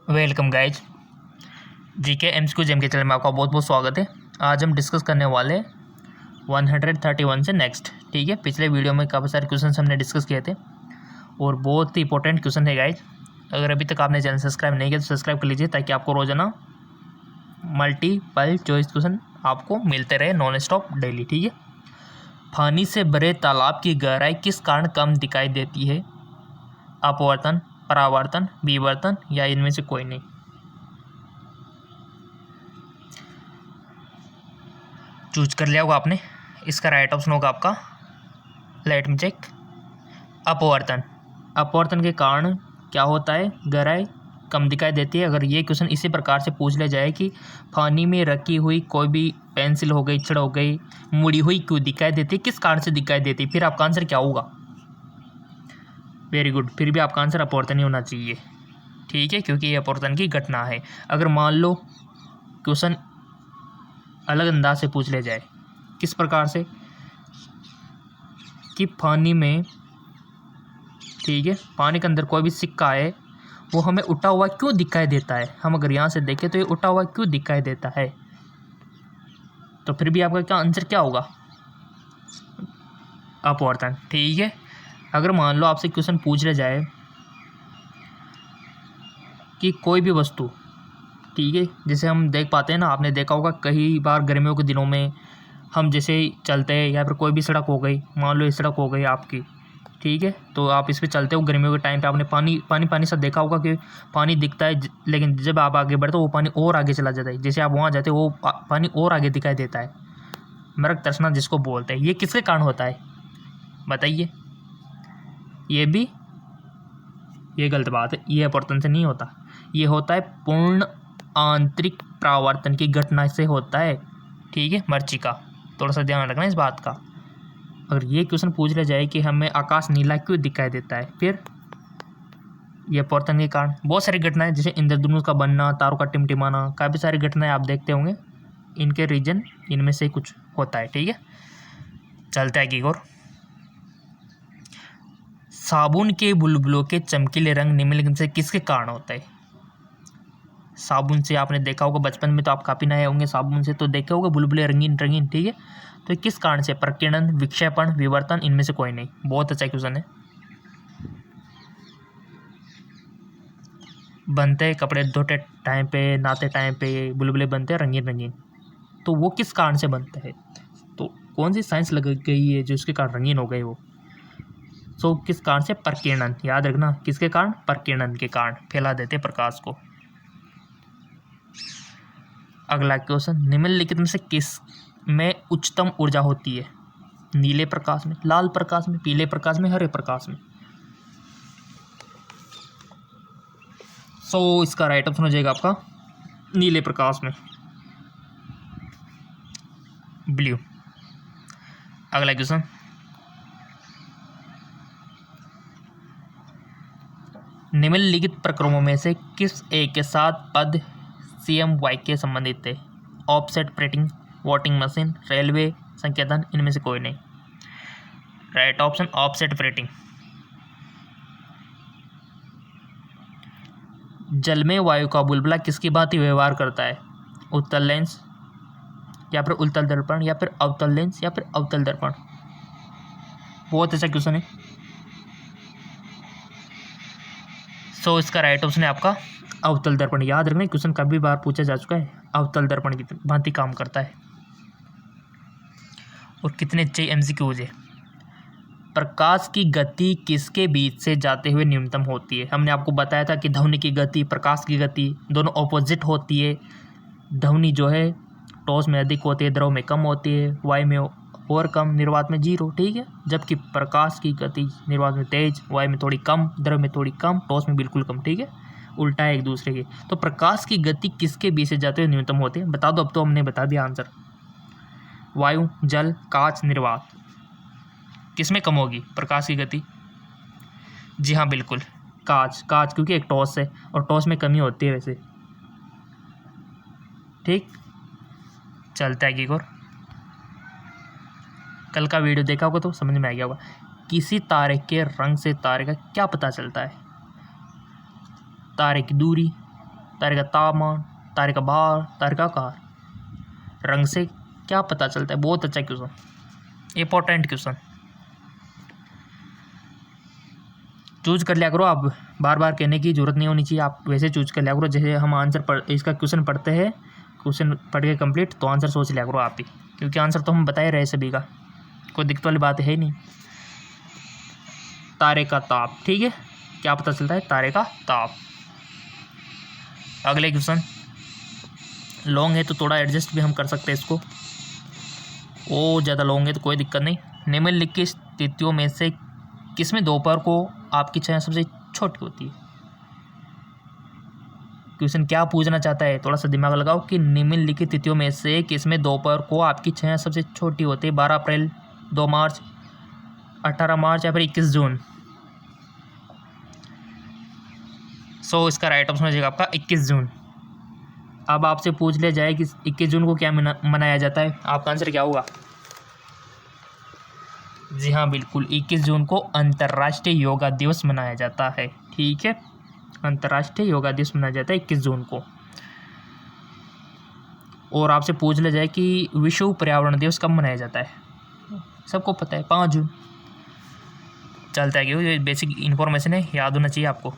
Welcome guys. GK MCQ gem के channel में आपका बहुत बहुत स्वागत है। आज हम डिस्कस करने वाले 131 से नेक्स्ट। ठीक है, पिछले वीडियो में काफ़ी सारे क्वेश्चन हमने डिस्कस किए थे और बहुत ही इंपॉर्टेंट क्वेश्चन है गाइज। अगर अभी तक आपने चैनल सब्सक्राइब नहीं किया तो सब्सक्राइब कर लीजिए ताकि आपको रोजाना मल्टीपल चॉइस क्वेश्चन आपको मिलते रहे नॉन स्टॉप डेली। ठीक है, पानी से भरे तालाब की गहराई किस कारण कम दिखाई देती है? अपवर्तन, परावर्तन, विवर्तन या इनमें से कोई नहीं? चूज कर लिया होगा आपने। इसका राइट ऑप्शन होगा आपका, लेट मी चेक, अपवर्तन। अपवर्तन के कारण क्या होता है? गहराई कम दिखाई देती है। अगर ये क्वेश्चन इसी प्रकार से पूछ लिया जाए कि पानी में रखी हुई कोई भी पेंसिल हो गई, छड़ हो गई, मुड़ी हुई क्यों दिखाई देती है, किस कारण से दिखाई देती है, फिर आपका आंसर क्या होगा? वेरी गुड, फिर भी आपका आंसर अपवर्तन ही होना चाहिए। ठीक है, क्योंकि ये अपवर्तन की घटना है। अगर मान लो क्वेश्चन अलग अंदाज से पूछ लिया जाए, किस प्रकार से कि पानी में, ठीक है, पानी के अंदर कोई भी सिक्का है वो हमें उठा हुआ क्यों दिखाई देता है? हम अगर यहाँ से देखें तो ये उठा हुआ क्यों दिखाई देता है? तो फिर भी आपका क्या आंसर क्या होगा? अपवर्तन। ठीक है, अगर मान लो आपसे क्वेश्चन पूछ लिया जाए कि कोई भी वस्तु, ठीक है, जैसे हम देख पाते हैं ना, आपने देखा होगा कई बार गर्मियों के दिनों में हम जैसे ही चलते हैं या फिर कोई भी सड़क हो गई, मान लो ये सड़क हो गई आपकी, ठीक है, तो आप इस पर चलते हो गर्मियों के टाइम पे, आपने पानी पानी पानी सा देखा होगा कि पानी दिखता है, लेकिन जब आप आगे बढ़ते हो वो पानी और आगे चला जाता है। जैसे आप वहाँ जाते हो वो पानी और आगे दिखाई देता है, मरक तरसना जिसको बोलते हैं। ये किसके कारण होता है बताइए? ये गलत बात है, ये अपवर्तन से नहीं होता, ये होता है पूर्ण आंतरिक परावर्तन की घटना से होता है। ठीक है, मरीचिका, थोड़ा सा ध्यान रखना इस बात का। अगर ये क्वेश्चन पूछ लिया जाए कि हमें आकाश नीला क्यों दिखाई देता है, फिर ये अपवर्तन के कारण बहुत सारी घटनाएं, जैसे इंद्रधनुष का बनना, तारों का टिमटिमाना, काफ़ी सारी घटनाएं आप देखते होंगे, इनके रीजन इनमें से कुछ होता है। ठीक है, चलता है की और। साबुन के बुलबुलों के चमकीले रंग निम्नलिखित से किसके कारण होता है? साबुन से आपने देखा होगा बचपन में, तो आप काफ़ी नए होंगे साबुन से, तो देखे होगा बुलबुले रंगीन रंगीन। ठीक है, तो किस कारण से? प्रकीर्णन, विक्षेपण, विवर्तन, इनमें से कोई नहीं। बहुत अच्छा क्वेश्चन है। बनते हैं कपड़े धोते टाइम पे, नहाते टाइम पे बुलबुले बनते हैं रंगीन रंगीन, तो वो किस कारण से बनते हैं? तो कौन सी साइंस लग गई है जो उसके कारण रंगीन हो गए वो? तो किस कारण से? प्रकीर्णन। याद रखना, किसके कारण? प्रकीर्णन के कारण फैला देते प्रकाश को। अगला क्वेश्चन, निम्नलिखित में से किस में उच्चतम ऊर्जा होती है? नीले प्रकाश में, लाल प्रकाश में, पीले प्रकाश में, हरे प्रकाश में? सो इसका राइट ऑप्शन हो जाएगा आपका नीले प्रकाश में, ब्लू। अगला क्वेश्चन, निम्नलिखित प्रक्रमों में से किस एक के साथ पद CMY के संबंधित है? Offset printing, voting machine, railway संकेतन, इनमें से कोई नहीं। Right option offset printing. जल में वायु का बुलबुला किसकी भांति व्यवहार करता है? उत्तल लेंस या फिर उत्तल दर्पण या फिर अवतल लेंस या फिर अवतल दर्पण? बहुत अच्छा क्वेश्चन है। सो इसका राइट ऑप्शन है आपका अवतल दर्पण। याद रखना, क्वेश्चन काफी बार पूछा जा चुका है, अवतल दर्पण की भांति काम करता है। और कितने अच्छे MCQs है। प्रकाश की गति किसके बीच से जाते हुए न्यूनतम होती है? हमने आपको बताया था कि ध्वनि की गति, प्रकाश की गति दोनों ऑपोजिट होती है। ध्वनि जो है ठोस में अधिक होती है, द्रव में कम होती है, वायु में और कम, निर्वात में 0। ठीक है, जबकि प्रकाश की गति निर्वात में तेज, वायु में थोड़ी कम, द्रव में थोड़ी कम, ठोस में बिल्कुल कम। ठीक है, उल्टा है एक दूसरे के। तो प्रकाश की गति किसके बीच से जाते हुए न्यूनतम होती है? बता दो, अब तो हमने बता दिया आंसर। वायु, जल, कांच, निर्वात, किसमें कम होगी प्रकाश की गति? जी हाँ, बिल्कुल कांच। कांच क्योंकि एक ठोस है और ठोस में कमी होती है वैसे। ठीक, चलता है और। कल का वीडियो देखा होगा तो समझ में आ गया होगा। किसी तारे के रंग से तारे का क्या पता चलता है? तारे की दूरी, तारे का तापमान, तारे का भार, तारे का आकार। रंग से क्या पता चलता है? बहुत अच्छा क्वेश्चन, इंपॉर्टेंट क्वेश्चन। चूज कर लिया करो, आप बार बार कहने की जरूरत नहीं होनी चाहिए, आप वैसे चूज कर लिया करो जैसे हम आंसर इसका क्वेश्चन पढ़ते हैं, क्वेश्चन पढ़ के कंप्लीट, तो आंसर सोच लिया करो आप ही, क्योंकि आंसर तो हम बता ही रहे सभी का, कोई दिक्कत वाली बात है ही नहीं। तारे का ताप, ठीक है, क्या पता चलता है? तारे का ताप। अगले क्वेश्चन लॉन्ग है तो थोड़ा एडजस्ट भी हम कर सकते हैं इसको, वो ज़्यादा लॉन्ग है तो कोई दिक्कत नहीं। निम्नलिखित स्थितियों में से किसमें दोपहर को आपकी छाया सबसे छोटी होती है? क्वेश्चन क्या पूछना चाहता है? थोड़ा सा दिमाग लगाओ कि निम्नलिखित तिथियों में से किसमें दोपहर को आपकी छाया सबसे छोटी होती है? 12 अप्रैल, 2 मार्च, 18 मार्च या फिर 21 जून। सो इसका राइट ऑप्शन हो जाएगा आपका 21 जून। अब आपसे पूछ लिया जाए कि 21 जून को क्या मनाया जाता है, आपका आंसर क्या होगा? जी हाँ, बिल्कुल 21 जून को अंतर्राष्ट्रीय योगा दिवस मनाया जाता है। ठीक है, अंतर्राष्ट्रीय योगा दिवस मनाया जाता है 21 जून को। और आपसे पूछ लिया जाए कि विश्व पर्यावरण दिवस कब मनाया जाता है? सबको पता है, 5 जून। चलता है क्यों, ये बेसिक इन्फॉर्मेशन है, याद होना चाहिए आपको।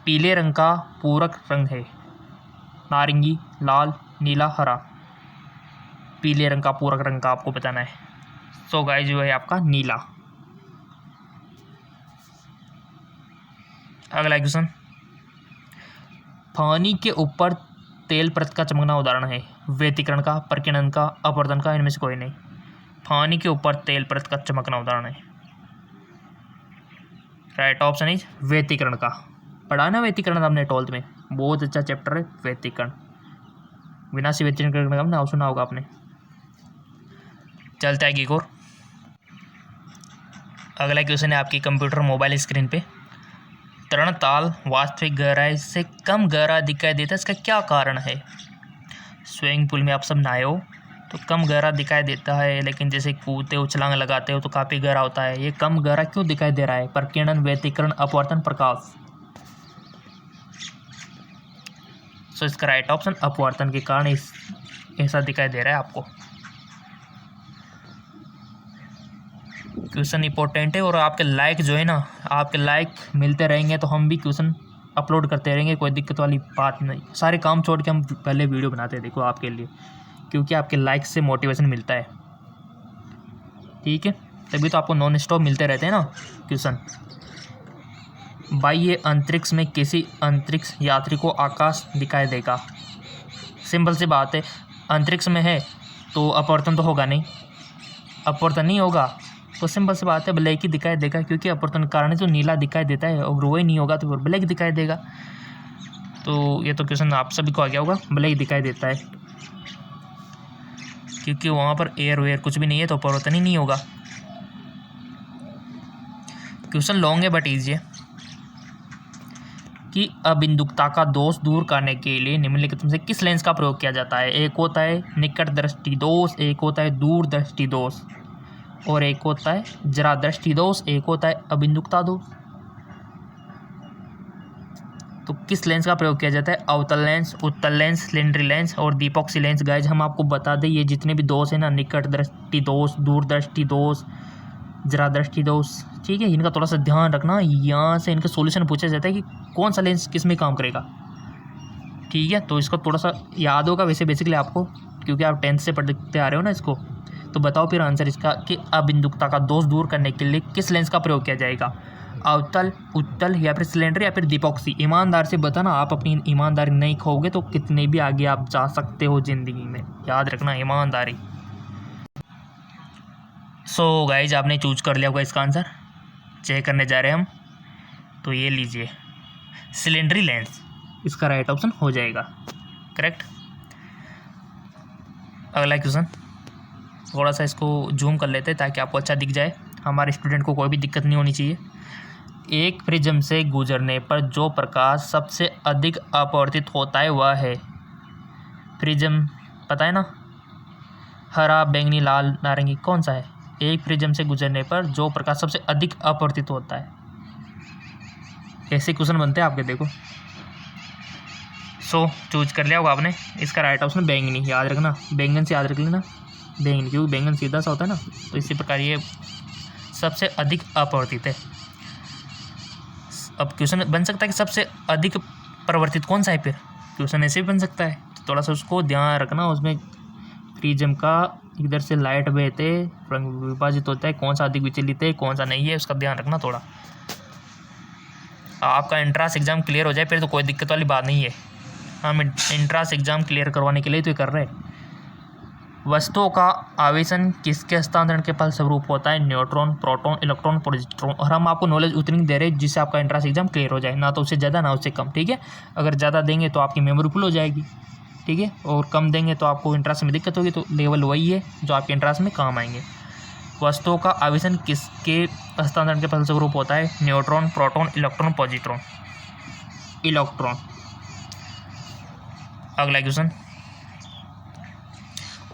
पीले रंग का पूरक रंग है? नारंगी, लाल, नीला, हरा। पीले रंग का पूरक रंग का आपको बताना है। सो गाइस जो है आपका नीला। अगला क्वेश्चन, पानी के ऊपर तेल परत का चमकना उदाहरण है? व्यतिकरण का, प्रकीर्णन का, अपवर्तन का, इनमें से कोई नहीं। पानी के ऊपर तेल परत का चमकना उदाहरण है। राइट ऑप्शन इज व्यतिकरण का। पढ़ा ना व्यतिकरण आपने 12th में, बहुत अच्छा चैप्टर है व्यतिकरण। विनाशी व्यतिकरण का नाम सुना होगा आपने। चलता है एक और। अगला क्वेश्चन है आपकी कंप्यूटर मोबाइल स्क्रीन पे। तरणताल वास्तविक गहराई से कम गहरा दिखाई देता है, इसका क्या कारण है? स्विमिंग पूल में आप सब नहाए हो तो कम गहरा दिखाई देता है, लेकिन जैसे कूदते हो, छलांग लगाते हो तो काफ़ी गहरा होता है। ये कम गहरा क्यों दिखाई दे रहा है? प्रकीर्णन, व्यतिकरण, अपवर्तन, प्रकाश। सो इसका राइट ऑप्शन अपवर्तन के कारण ऐसा दिखाई दे रहा है आपको। क्वेश्चन इंपॉर्टेंट है, और आपके लाइक जो है ना, आपके लाइक मिलते रहेंगे तो हम भी क्वेश्चन अपलोड करते रहेंगे, कोई दिक्कत वाली बात नहीं। सारे काम छोड़ के हम पहले वीडियो बनाते हैं, देखो आपके लिए, क्योंकि आपके लाइक से मोटिवेशन मिलता है। ठीक है, तभी तो आपको नॉन स्टॉप मिलते रहते हैं ना क्वेश्चन। बाह्य अंतरिक्ष में किसी अंतरिक्ष यात्री को आकाश दिखाई देगा? सिंपल सी बात है, अंतरिक्ष में है तो अपवर्तन तो होगा नहीं, अपवर्तन नहीं होगा तो सिंपल सी बात है ब्लैक ही दिखाई देगा, क्योंकि अपवर्तन के कारण तो नीला दिखाई देता है, और वो ही नहीं होगा तो फिर ब्लैक दिखाई देगा। तो ये तो क्वेश्चन आप सभी को आ गया होगा, ब्लैक दिखाई देता है, क्योंकि वहाँ पर एयर वेयर कुछ भी नहीं है तो अपवर्तन ही नहीं होगा। क्वेश्चन लॉन्ग है बट ईजी है कि अबिंदुकता का दोष दूर करने के लिए निम्नलिखित में से किस लेंस का प्रयोग किया जाता है? एक होता है निकट दृष्टि दोष, एक होता है दूर दृष्टि दोष, और एक होता है जरा दृष्टि दोष, एक होता है अबिंदुकता दोष। तो किस लेंस का प्रयोग किया जाता है? अवतल लेंस, उत्तल लेंस, सिलेंडरी लेंस और दीपोक्सी लेंस। गाइज हम आपको बता दें, ये जितने भी दोष है ना, निकट दृष्टि दोष, दूर दृष्टि दोष, जरा दृष्टि दोष, ठीक है, इनका थोड़ा सा ध्यान रखना। यहाँ से इनका सॉल्यूशन पूछा जाता है कि कौन सा लेंस किस में काम करेगा। ठीक है, तो इसको थोड़ा सा याद होगा वैसे बेसिकली आपको, क्योंकि आप 10th से पढ़ते आ रहे हो ना इसको। तो बताओ फिर आंसर इसका कि अबिंदुकता का दोष दूर करने के लिए किस लेंस का प्रयोग किया जाएगा? अवतल, उत्तल या फिर सिलेंडर या फिर दीपोक्सी। ईमानदार से बताना, आप अपनी ईमानदारी नहीं खोगे तो कितने भी आगे आप जा सकते हो ज़िंदगी में, याद रखना ईमानदारी। सो गाइज आपने चूज कर लिया होगा इसका आंसर, चेक करने जा रहे हैं हम, तो ये लीजिए सिलेंडरी लेंस इसका राइट ऑप्शन हो जाएगा, करेक्ट। अगला क्वेश्चन, थोड़ा सा इसको जूम कर लेते हैं ताकि आपको अच्छा दिख जाए, हमारे स्टूडेंट को कोई भी दिक्कत नहीं होनी चाहिए। एक प्रिज्म से गुजरने पर जो प्रकाश सबसे अधिक अपवर्तित होता है वह है? प्रिज्म पता है ना, हरा, बैंगनी, लाल, नारंगी, कौन सा है? एक प्रिज्म से गुजरने पर जो प्रकाश सबसे अधिक अपवर्तित होता है, ऐसे क्वेश्चन बनते हैं आपके, देखो। सो चूज कर लिया होगा आपने, इसका राइट ऑप्शन बैंगनी, याद रखना, बैंगन से याद रख लेना, बैंगनी, क्योंकि बैंगन सीधा सा होता है ना, तो इसी प्रकार ये सबसे अधिक अपरिवर्तित है। अब क्वेश्चन बन सकता है कि सबसे अधिक परिवर्तित कौन सा है, फिर क्वेश्चन ऐसे भी बन सकता है, तो थोड़ा सा उसको ध्यान रखना। उसमें प्रिज्म का इधर से लाइट बहते रंग विभाजित होता है, कौन सा अधिक विचलित है कौन सा नहीं है, उसका ध्यान रखना थोड़ा। आपका एंट्रांस एग्ज़ाम क्लियर हो जाए फिर तो कोई दिक्कत वाली बात नहीं है, हम एंट्रांस एग्ज़ाम क्लियर करवाने के लिए तो ये कर रहे हैं। वस्तुओं का आवेशन किसके हस्तांतरण के फलस्वरूप होता है, न्यूट्रॉन, प्रोटॉन, इलेक्ट्रॉन, पॉजिट्रॉन। और हम आपको नॉलेज उतनी दे रहे हैं जिससे आपका एंट्रांस एग्जाम क्लियर हो जाए, ना तो उससे ज़्यादा ना उससे कम, ठीक है। अगर ज़्यादा देंगे तो आपकी मेमोरी फुल हो जाएगी, ठीक है, और कम देंगे तो आपको एंट्रांस में दिक्कत होगी, तो लेवल वही है जो आपके एंट्रांस में काम आएंगे। वस्तुओं का आवेशन किसके हस्तांतरण के फलस्वरूप होता है, neutron, proton, electron, positron. Electron. अगला क्वेश्चन,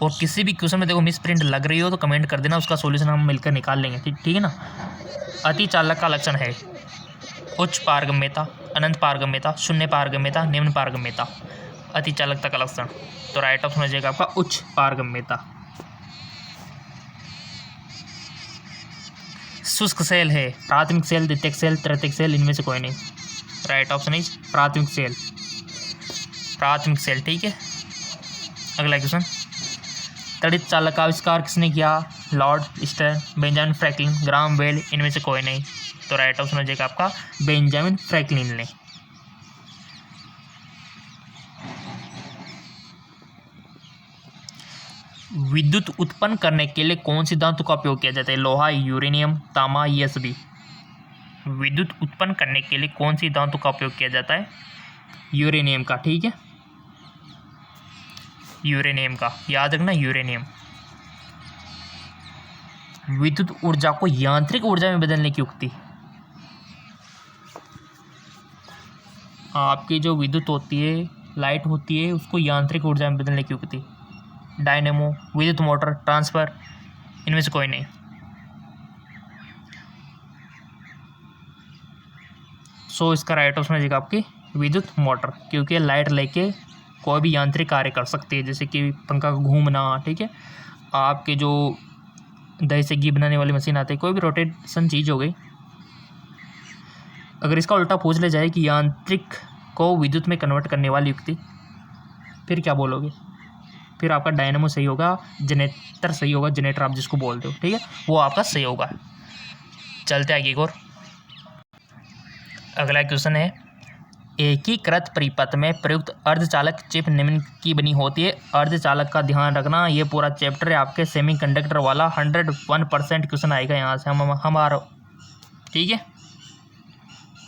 और किसी भी क्वेश्चन में देखो मिस प्रिंट लग रही हो तो कमेंट कर देना, उसका सॉल्यूशन हम मिलकर निकाल लेंगे, ठीक है ना। अति चालक का लक्षण है उच्च पारगम्यता, अनंत पारगम्यता, शून्य पारगम्यता, निम्न पारगम्यता। अति चालकता का लक्षण, तो राइट ऑप्शन हो जाएगा आपका उच्च पारगम्यता। शुष्क सेल है प्राथमिक सेल, द्वितीयक सेल, तृतीयक सेल, इनमें से कोई नहीं। राइट ऑप्शन इज प्राथमिक सेल, प्राथमिक सेल, ठीक है। अगला क्वेश्चन, तड़ित चालक का आविष्कार किसने किया, lord Stern, Benjamin Franklin, Graham Bell, इनमें से कोई नहीं। तो राइट ऑप्शन हो जाएगा आपका बेंजामिन फ्रैंकलिन ने। विद्युत उत्पन्न करने के लिए कौन सी धातु का उपयोग किया जाता है, लोहा, यूरेनियम, तांबा, ये सभी। विद्युत उत्पन्न करने के लिए कौन सी धातु का उपयोग किया जाता है, यूरेनियम का, ठीक है, यूरेनियम का, याद रखना यूरेनियम। विद्युत ऊर्जा को यांत्रिक ऊर्जा में बदलने की युक्ति, आपकी जो विद्युत होती है, लाइट होती है, उसको यांत्रिक ऊर्जा में बदलने की युक्ति, डायनेमो, विद्युत मोटर, ट्रांसफर, इनमें से कोई नहीं। सो इसका राइट ऑप्शन हो जाएगा आपकी विद्युत मोटर, क्योंकि लाइट लेके कोई भी यांत्रिक कार्य कर सकती है, जैसे कि पंखा का घूमना, ठीक है, आपके जो दही से घी बनाने वाली मशीन आती है, कोई भी रोटेशन चीज़ हो गई। अगर इसका उल्टा पूछ ले जाए कि यांत्रिक को विद्युत में कन्वर्ट करने वाली युक्ति, फिर क्या बोलोगे, फिर आपका डायनेमो सही होगा, जनरेटर सही होगा, जनरेटर आप जिसको बोलते हो, ठीक है, वो आपका सही होगा। चलते आगे एक और। अगला क्वेश्चन है, एकीकृत परिपथ में प्रयुक्त अर्धचालक चिप निम्न की बनी होती है। अर्धचालक का ध्यान रखना, ये पूरा चैप्टर है आपके सेमीकंडक्टर वाला, 101% क्वेश्चन आएगा यहाँ से हमारा, ठीक है।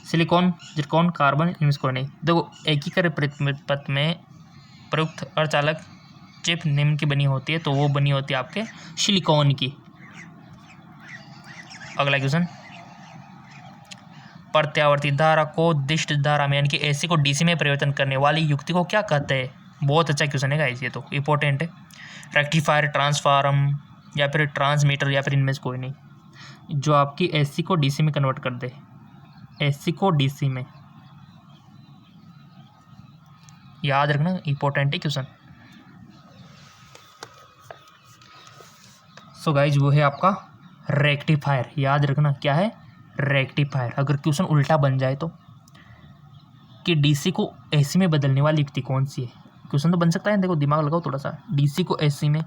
सिलिकॉन, जिरकॉन, कार्बन, इनमें से कोई नहीं। देखो, एकीकृत परिपथ में प्रयुक्त अर्धचालक चिप निम्न की बनी होती है, तो वो बनी होती है आपके सिलिकॉन की। अगला क्वेश्चन, प्रत्यावर्ती धारा को दिष्ट धारा में यानी कि एसी को डीसी में परिवर्तन करने वाली युक्ति को क्या कहते हैं। बहुत अच्छा क्वेश्चन है गाइस, ये तो इंपॉर्टेंट है। रेक्टिफायर, ट्रांसफार्म, या फिर ट्रांसमीटर, या फिर इनमें से कोई नहीं, जो आपकी एसी को डीसी में कन्वर्ट कर दे, एसी को डीसी में, याद रखना, इंपॉर्टेंट है क्वेश्चन। सो गाइज वो है आपका रेक्टिफायर, याद रखना क्या है, रेक्टिफायर। अगर क्वेश्चन उल्टा बन जाए तो, कि डीसी को एसी में बदलने वाली युक्ति कौन सी है, क्वेश्चन तो बन सकता है, देखो दिमाग लगाओ थोड़ा सा, डीसी को एसी में,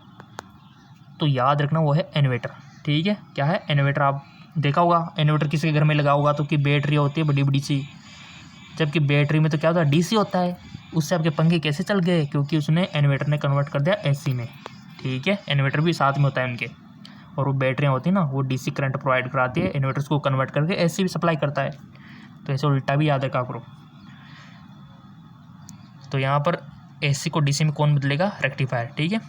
तो याद रखना वो है इन्वर्टर, ठीक है। क्या है, इन्वर्टर। आप देखा होगा इन्वर्टर किसी के घर में लगा होगा तो कि बैटरी होती है बड़ी बड़ी सी, जबकि बैटरी में तो क्या होता है, डीसी होता है। उससे आपके पंखे कैसे चल गए, क्योंकि उसने इन्वर्टर ने कन्वर्ट कर दिया एसी में, ठीक है। इन्वर्टर भी साथ में होता है उनके, और वो बैटरियाँ होती है ना, वो डीसी करंट प्रोवाइड कराती है, इन्वर्टर्स को कन्वर्ट करके एसी भी सप्लाई करता है। तो ऐसे उल्टा भी याद रखा करो। तो यहाँ पर एसी को डीसी में कौन बदलेगा, रेक्टिफायर, ठीक है।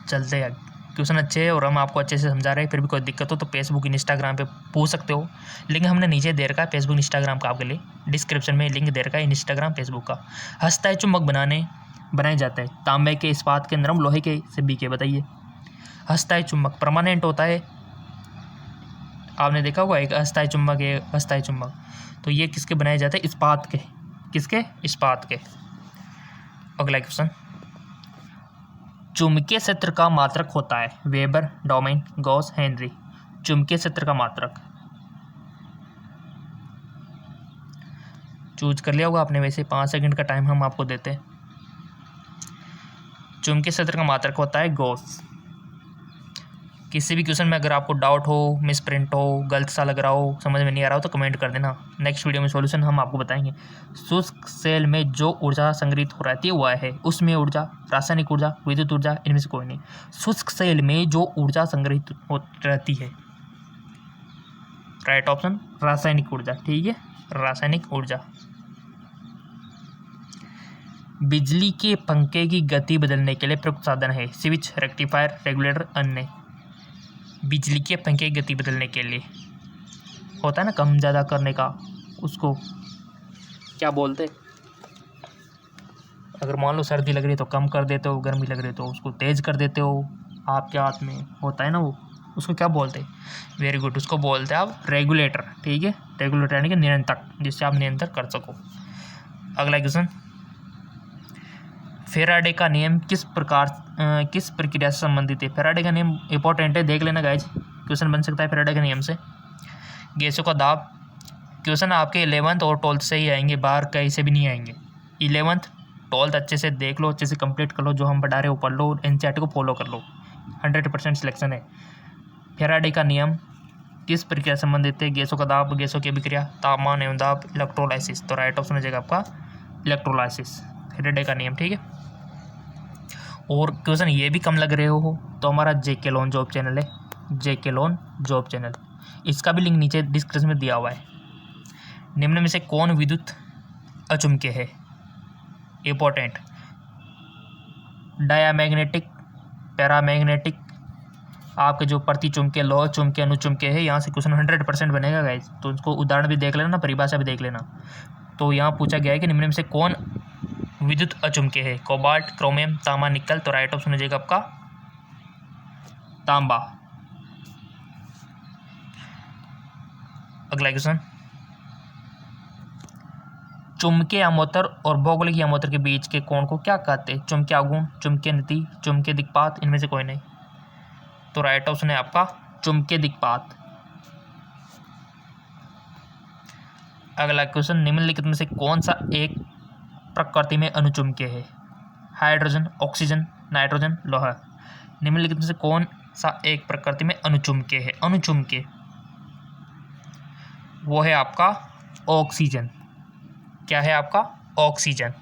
चलते हैं, क्वेश्चन अच्छे है और हम आपको अच्छे से समझा रहे हैं, फिर भी कोई दिक्कत हो तो फेसबुक इंस्टाग्राम पे पूछ सकते हो। लिंक हमने नीचे दे रखा है फेसबुक इंस्टाग्राम का, आपके लिए डिस्क्रिप्शन में लिंक दे रखा है इंस्टाग्राम फेसबुक का। हस्ताय चुंबक बनाए जाते हैं तांबे के, इस्पात के, नरम लोहे के, से बी के, बताइए। हस्ताय चुंबक परमानेंट होता है, आपने देखा होगा एक अस्थायी चुंबक, एक अस्थायी चुंबक। तो ये किसके बनाए जाते हैं? इस्पात के। किसके? इस्पात के। अगला क्वेश्चन, चुंबकीय क्षेत्र का मात्रक होता है? Weber, domain, Gauss, Henry. चुंबकीय क्षेत्र का मात्रक चूज कर लिया होगा आपने, वैसे 5 सेकंड का टाइम हम आपको देते हैं। चुंबकीय क्षेत्र का मात्रक होता है गॉस। किसी भी क्वेश्चन में अगर आपको डाउट हो, मिस प्रिंट हो, गलत सा लग रहा हो, समझ में नहीं आ रहा हो तो कमेंट कर देना, नेक्स्ट वीडियो में सॉल्यूशन हम आपको बताएंगे। शुष्क सेल में जो ऊर्जा संग्रहित हो रहती है वह है उसमें ऊर्जा, रासायनिक ऊर्जा, विद्युत ऊर्जा, इनमें से कोई नहीं। शुष्क सेल में जो ऊर्जा संग्रहित हो रहती है, राइट ऑप्शन रासायनिक ऊर्जा। ठीक है, रासायनिक ऊर्जा। बिजली के पंखे की गति बदलने के लिए प्रयुक्त साधन है? स्विच, रेक्टिफायर, रेगुलेटर, अन्य। बिजली के पंखे की गति बदलने के लिए होता है ना कम ज़्यादा करने का, उसको क्या बोलते? अगर मान लो सर्दी लग रही है तो कम कर देते हो, गर्मी लग रही है तो उसको तेज़ कर देते हो, आपके हाथ में होता है ना वो, उसको क्या बोलते हैं? वेरी गुड, उसको बोलते हैं आप रेगुलेटर। ठीक है, रेगुलेटर यानी कि नियंत्रक, जिससे आप नियंत्रण कर सको। अगला क्वेश्चन, फेराडे का नियम किस प्रक्रिया से संबंधित है? फेराडे का नियम इंपॉर्टेंट है, देख लेना गाइज, क्वेश्चन बन सकता है फेराडे के नियम से। गैसों का दाब, क्वेश्चन आपके 11th और 12th से ही आएंगे, बाहर कहीं से भी नहीं आएंगे। 11th 12th अच्छे से देख लो, अच्छे से कंप्लीट कर लो, जो हम पढ़ा रहे हो पढ़ लो, एनसीईआरटी को फॉलो कर लो, 100% सिलेक्शन है। फेराडे का नियम किस प्रक्रिया से संबंधित है? गैसों का दाब, गैसों की अभिक्रिया, तापमान एवं दाब, इलेक्ट्रोलाइसिस। तो राइट ऑप्शन हो जाएगा आपका इलेक्ट्रोलाइसिस, फेराडे का नियम। ठीक है, और क्वेश्चन ये भी कम लग रहे हो तो हमारा जेके लोन जॉब चैनल है, जेके लोन जॉब चैनल, इसका भी लिंक नीचे डिस्क्रिप्शन में दिया हुआ है। निम्न में से कौन विद्युत अचुम्बकीय है? इंपॉर्टेंट, डायामैग्नेटिक, पैरामैग्नेटिक, आपके जो प्रति चुम्बकीय, लौह चुम्बकीय, अनुचुम्बकीय है। यहाँ से क्वेश्चन 100% बनेगा गाइज, तो उसको उदाहरण भी देख लेना, परिभाषा भी देख लेना। तो यहाँ पूछा गया है कि निम्न में से कौन विद्युत अचुम्बकीय है? कोबाल्ट, क्रोमियम, तांबा, निकल। तो राइट ऑप्शन हो जाएगा आपका तांबा। अगला क्वेश्चन, चुंबकीय अमोतर और भौगोलिक अमोतर के बीच के कोण को क्या कहते हैं? चुंबकीय आघूर्ण, चुंबकीय नति, चुंबकीय दिक्पात, इनमें से कोई नहीं। तो राइट ऑप्शन है आपका चुंबकीय दिक्पात। अगला क्वेश्चन, निम्नलिखित में से कौन सा एक प्रकृति में अनुचुंबकीय है? हाइड्रोजन, ऑक्सीजन, नाइट्रोजन, लोहा। निम्नलिखित में से कौन सा एक प्रकृति में अनुचुंबकीय है? अनुचुंबकीय वो है आपका ऑक्सीजन। क्या है आपका? ऑक्सीजन।